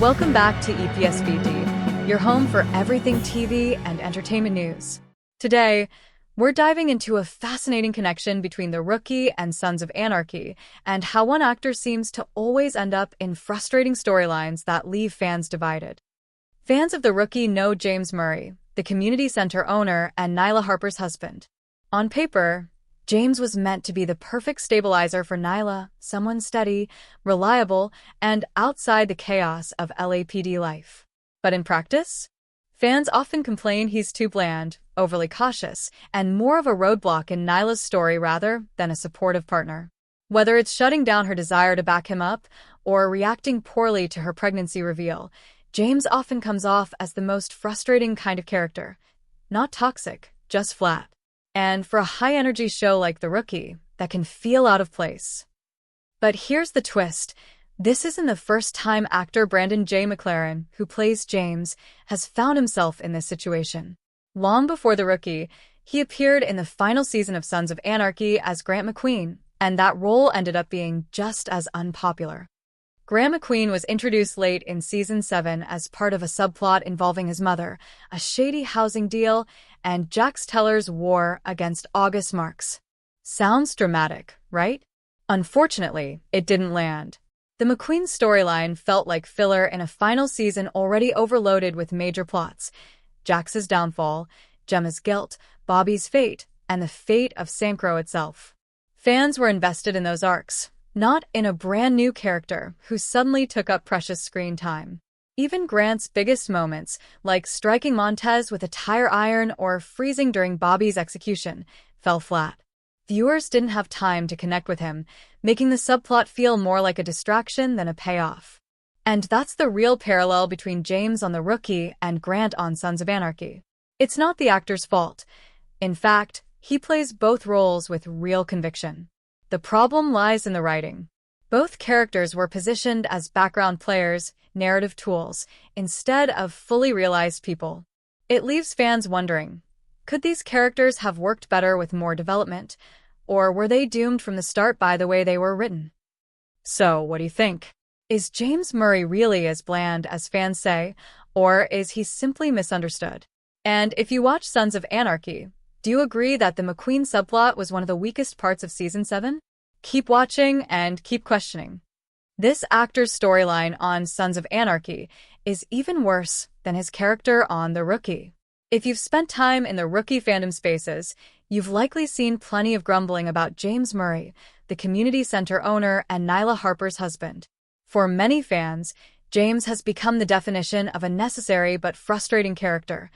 Welcome back to EPSVD, your home for everything TV and entertainment news. Today, we're diving into a fascinating connection between The Rookie and Sons of Anarchy, and how one actor seems to always end up in frustrating storylines that leave fans divided. Fans of The Rookie know James Murray, the community center owner and Nyla Harper's husband. On paper, James was meant to be the perfect stabilizer for Nyla, someone steady, reliable, and outside the chaos of LAPD life. But in practice, fans often complain he's too bland, overly cautious, and more of a roadblock in Nyla's story rather than a supportive partner. Whether it's shutting down her desire to back him up or reacting poorly to her pregnancy reveal, James often comes off as the most frustrating kind of character. Not toxic, just flat. And for a high-energy show like The Rookie, that can feel out of place. But here's the twist. This isn't the first time actor Brandon J. McLaren, who plays James, has found himself in this situation. Long before The Rookie, he appeared in the final season of Sons of Anarchy as Grant McQueen, and that role ended up being just as unpopular. Grant McQueen was introduced late in Season 7 as part of a subplot involving his mother, a shady housing deal, and Jax Teller's war against August Marks. Sounds dramatic, right? Unfortunately, it didn't land. The McQueen storyline felt like filler in a final season already overloaded with major plots: Jax's downfall, Gemma's guilt, Bobby's fate, and the fate of Sancro itself. Fans were invested in those arcs, not in a brand new character who suddenly took up precious screen time. Even Grant's biggest moments, like striking Montez with a tire iron or freezing during Bobby's execution, fell flat. Viewers didn't have time to connect with him, making the subplot feel more like a distraction than a payoff. And that's the real parallel between James on The Rookie and Grant on Sons of Anarchy. It's not the actor's fault. In fact, he plays both roles with real conviction. The problem lies in the writing. Both characters were positioned as background players, narrative tools, instead of fully realized people. It leaves fans wondering, could these characters have worked better with more development, or were they doomed from the start by the way they were written? So, what do you think? Is James Murray really as bland as fans say, or is he simply misunderstood? And if you watch Sons of Anarchy, do you agree that the McQueen subplot was one of the weakest parts of Season 7? Keep watching and keep questioning. This actor's storyline on Sons of Anarchy is even worse than his character on The Rookie. If you've spent time in the Rookie fandom spaces, you've likely seen plenty of grumbling about James Murray, the community center owner and Nyla Harper's husband. For many fans, James has become the definition of a necessary but frustrating character,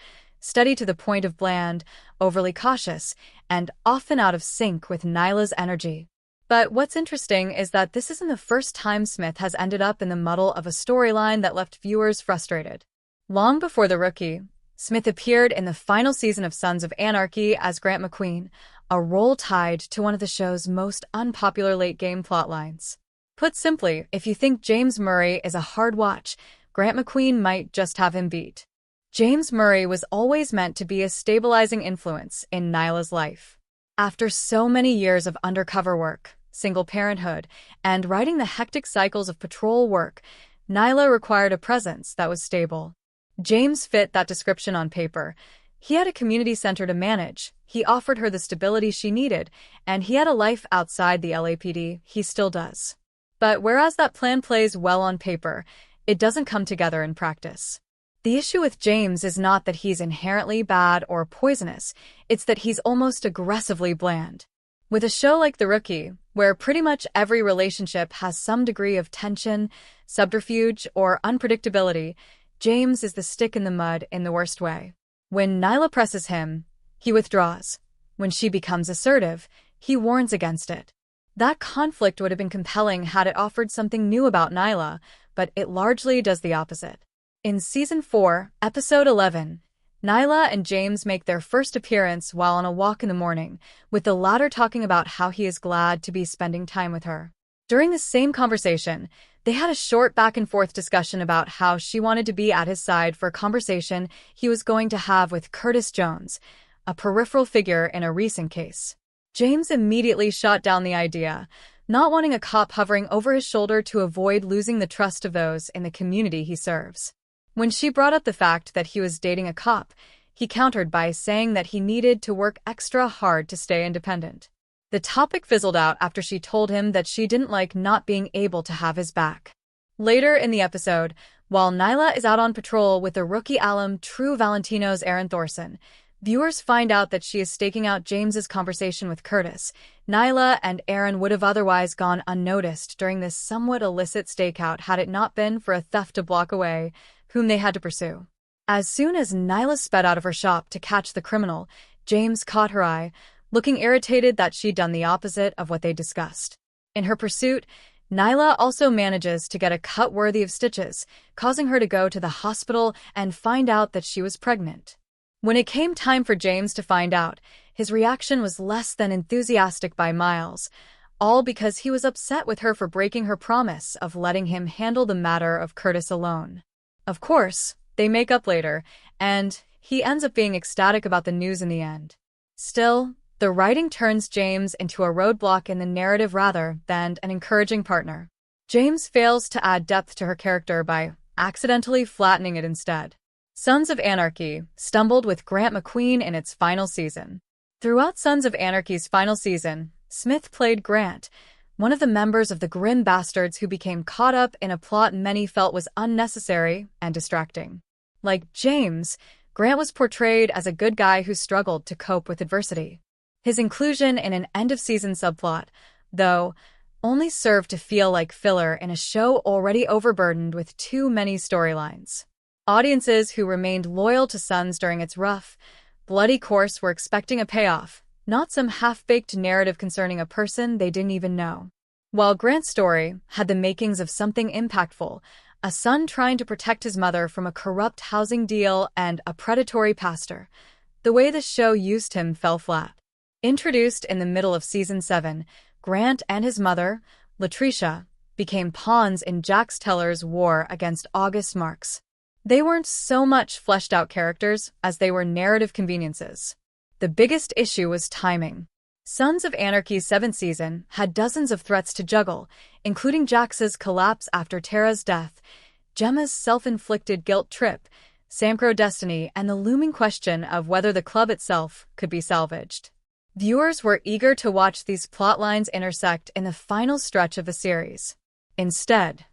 steady to the point of bland, overly cautious, and often out of sync with Nyla's energy. But what's interesting is that this isn't the first time Smith has ended up in the muddle of a storyline that left viewers frustrated. Long before The Rookie, Smith appeared in the final season of Sons of Anarchy as Grant McQueen, a role tied to one of the show's most unpopular late-game plotlines. Put simply, if you think James Murray is a hard watch, Grant McQueen might just have him beat. James Murray was always meant to be a stabilizing influence in Nyla's life. After so many years of undercover work, single parenthood, and riding the hectic cycles of patrol work, Nyla required a presence that was stable. James fit that description on paper. He had a community center to manage, he offered her the stability she needed, and he had a life outside the LAPD. He still does. But whereas that plan plays well on paper, it doesn't come together in practice. The issue with James is not that he's inherently bad or poisonous, it's that he's almost aggressively bland. With a show like The Rookie, where pretty much every relationship has some degree of tension, subterfuge, or unpredictability, James is the stick in the mud in the worst way. When Nyla presses him, he withdraws. When she becomes assertive, he warns against it. That conflict would have been compelling had it offered something new about Nyla, but it largely does the opposite. In Season 4, Episode 11, Nyla and James make their first appearance while on a walk in the morning, with the latter talking about how he is glad to be spending time with her. During the same conversation, they had a short back-and-forth discussion about how she wanted to be at his side for a conversation he was going to have with Curtis Jones, a peripheral figure in a recent case. James immediately shot down the idea, not wanting a cop hovering over his shoulder to avoid losing the trust of those in the community he serves. When she brought up the fact that he was dating a cop, he countered by saying that he needed to work extra hard to stay independent. The topic fizzled out after she told him that she didn't like not being able to have his back. Later in the episode, while Nyla is out on patrol with the rookie alum True Valentino's Aaron Thorson, viewers find out that she is staking out James's conversation with Curtis. Nyla and Aaron would have otherwise gone unnoticed during this somewhat illicit stakeout had it not been for a theft a block away, whom they had to pursue. As soon as Nyla sped out of her shop to catch the criminal, James caught her eye, looking irritated that she'd done the opposite of what they discussed. In her pursuit, Nyla also manages to get a cut worthy of stitches, causing her to go to the hospital and find out that she was pregnant. When it came time for James to find out, his reaction was less than enthusiastic by miles, all because he was upset with her for breaking her promise of letting him handle the matter of Curtis alone. Of course, they make up later, and he ends up being ecstatic about the news in the end. Still, the writing turns James into a roadblock in the narrative rather than an encouraging partner. James fails to add depth to her character by accidentally flattening it instead. Sons of Anarchy stumbled with Grant McQueen in its final season. Throughout Sons of Anarchy's final season, Smith played Grant, one of the members of the Grim Bastards who became caught up in a plot many felt was unnecessary and distracting. Like James, Grant was portrayed as a good guy who struggled to cope with adversity. His inclusion in an end-of-season subplot, though, only served to feel like filler in a show already overburdened with too many storylines. Audiences who remained loyal to Sons during its rough, bloody course were expecting a payoff, not some half-baked narrative concerning a person they didn't even know. While Grant's story had the makings of something impactful, a son trying to protect his mother from a corrupt housing deal and a predatory pastor, the way the show used him fell flat. Introduced in the middle of Season 7, Grant and his mother, Latricia, became pawns in Jax Teller's war against August Marks. They weren't so much fleshed-out characters as they were narrative conveniences. The biggest issue was timing. Sons of Anarchy's 7th season had dozens of threats to juggle, including Jax's collapse after Tara's death, Gemma's self-inflicted guilt trip, Samcro destiny, and the looming question of whether the club itself could be salvaged. Viewers were eager to watch these plotlines intersect in the final stretch of the series. Instead,